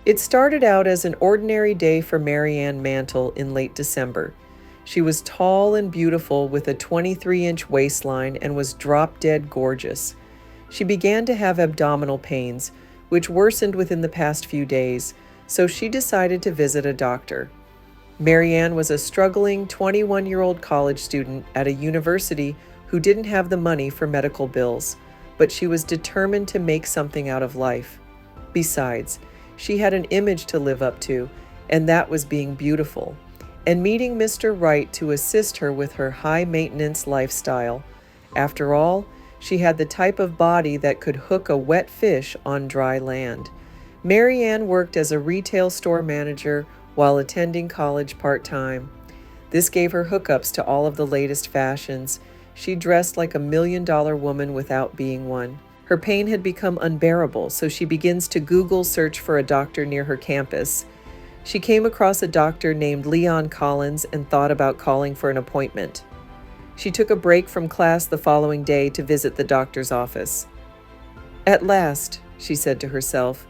It started out as an ordinary day for Marianne Mantle in late December. She was tall and beautiful with a 23-inch waistline and was drop-dead gorgeous. She began to have abdominal pains, which worsened within the past few days, so she decided to visit a doctor. Marianne was a struggling 21-year-old college student at a university who didn't have the money for medical bills, but she was determined to make something out of life. Besides, she had an image to live up to, and that was being beautiful, and meeting Mr. Right to assist her with her high-maintenance lifestyle. After all, she had the type of body that could hook a wet fish on dry land. Marianne worked as a retail store manager while attending college part-time. This gave her hookups to all of the latest fashions. She dressed like a million-dollar woman without being one. Her pain had become unbearable, so she begins to Google search for a doctor near her campus. She came across a doctor named Leon Collins and thought about calling for an appointment. She took a break from class the following day to visit the doctor's office. "At last," she said to herself,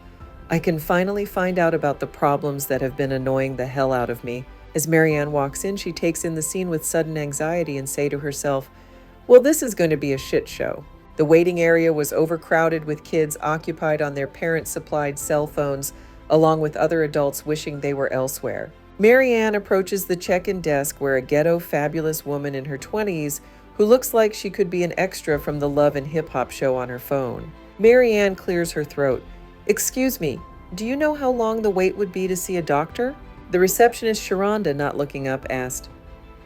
"I can finally find out about the problems that have been annoying the hell out of me." As Marianne walks in, she takes in the scene with sudden anxiety and says to herself, "Well, this is going to be a shit show." The waiting area was overcrowded with kids occupied on their parent-supplied cell phones, along with other adults wishing they were elsewhere. Marianne approaches the check-in desk where a ghetto fabulous woman in her 20s who looks like she could be an extra from the Love and Hip Hop show on her phone. Marianne clears her throat. "Excuse me, do you know how long the wait would be to see a doctor?" The receptionist, Sharonda, not looking up, asked,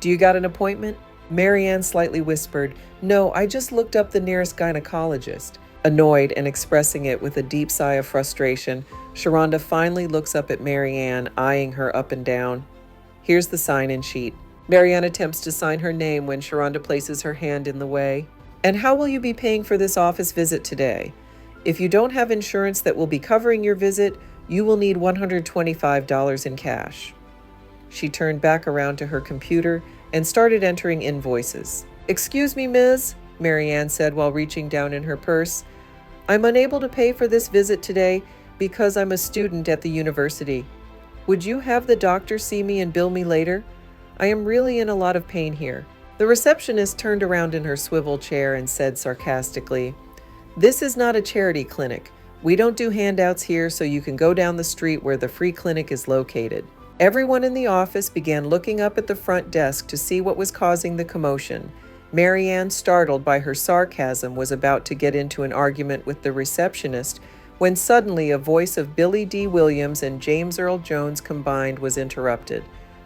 "Do you got an appointment?" Marianne slightly whispered, "No, I just looked up the nearest gynecologist." Annoyed and expressing it with a deep sigh of frustration, Sharonda finally looks up at Marianne, eyeing her up and down. "Here's the sign-in sheet." Marianne attempts to sign her name when Sharonda places her hand in the way. "And how will you be paying for this office visit today? If you don't have insurance that will be covering your visit, you will need $125 in cash." She turned back around to her computer and started entering invoices. "Excuse me, Ms., Marianne said while reaching down in her purse. "I'm unable to pay for this visit today because I'm a student at the university. Would you have the doctor see me and bill me later? I am really in a lot of pain here." The receptionist turned around in her swivel chair and said sarcastically, "This is not a charity clinic. We don't do handouts here, so you can go down the street where the free clinic is located." Everyone in the office began looking up at the front desk to see what was causing the commotion. Marianne, startled by her sarcasm, was about to get into an argument with the receptionist when suddenly a voice of Billy D. Williams and James Earl Jones combined was interrupted.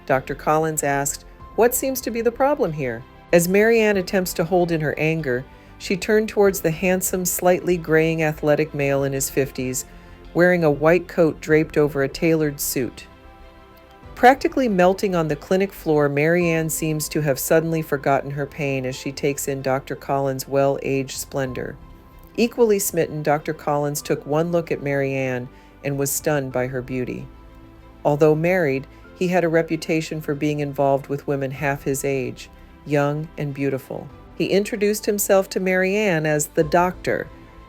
Dr. Collins asked, "What seems to be the problem here?" As Marianne attempts to hold in her anger, she turned towards the handsome, slightly graying athletic male in his 50s, wearing a white coat draped over a tailored suit. Practically melting on the clinic floor, Marianne seems to have suddenly forgotten her pain as she takes in Dr. Collins' well-aged splendor. Equally smitten, Dr. Collins took one look at Marianne and was stunned by her beauty. Although married, he had a reputation for being involved with women half his age, young and beautiful. He introduced himself to Marianne as the doctor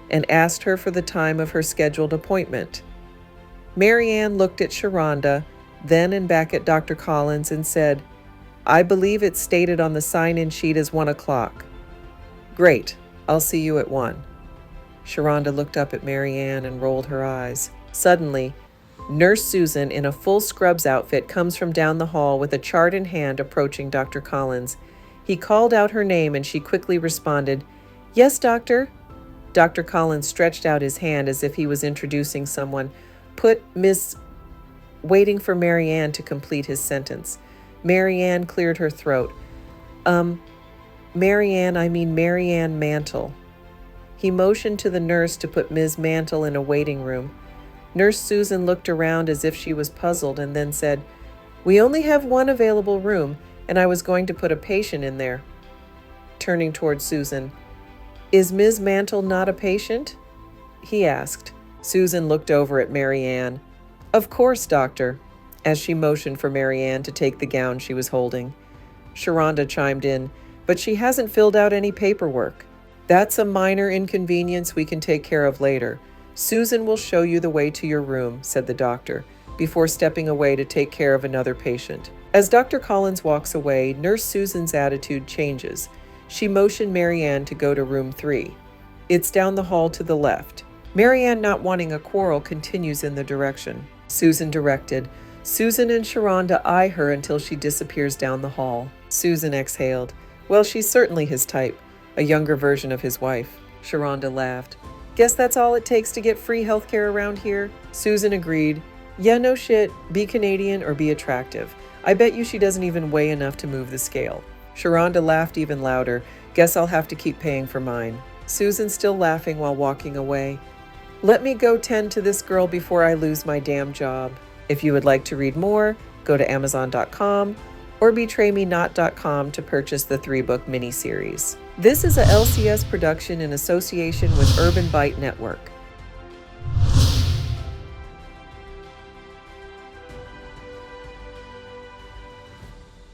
and asked her for the time of her scheduled appointment. Marianne looked at Sharonda, then and back at Dr. Collins, and said, "I believe it's stated on the sign-in sheet as 1 o'clock. "Great, I'll see you at 1. Sharonda looked up at Marianne and rolled her eyes. Suddenly, Nurse Susan, in a full scrubs outfit, comes from down the hall with a chart in hand, approaching Dr. Collins. He called out her name and she quickly responded, "Yes, doctor." Dr. Collins stretched out his hand as if he was introducing someone. "Put Miss..." waiting for Marianne to complete his sentence. Marianne cleared her throat. Marianne Mantle." He motioned to the nurse to put Ms. Mantle in a waiting room. Nurse Susan looked around as if she was puzzled and then said, "We only have one available room, and I was going to put a patient in there." Turning toward Susan, "Is Ms. Mantle not a patient?" he asked. Susan looked over at Marianne. "Of course, doctor," as she motioned for Marianne to take the gown she was holding. Sharonda chimed in, "But she hasn't filled out any paperwork." "That's a minor inconvenience we can take care of later. "Susan will show you the way to your room," said the doctor, before stepping away to take care of another patient. As Dr. Collins walks away, Nurse Susan's attitude changes. She motioned Marianne to go to room 3. "It's down the hall to the left." Marianne, not wanting a quarrel, continues in the direction Susan directed. Susan and Sharonda eye her until she disappears down the hall. Susan exhaled. "Well, she's certainly his type, a younger version of his wife." Sharonda laughed. "Guess that's all it takes to get free healthcare around here?" Susan agreed. "Yeah, no shit. Be Canadian or be attractive. I bet you she doesn't even weigh enough to move the scale." Sharonda laughed even louder. "Guess I'll have to keep paying for mine." Susan still laughing while walking away. "Let me go tend to this girl before I lose my damn job." If you would like to read more, go to Amazon.com or BetrayMeNot.com to purchase the 3-book miniseries. This is a LCS production in association with Urban Bite Network.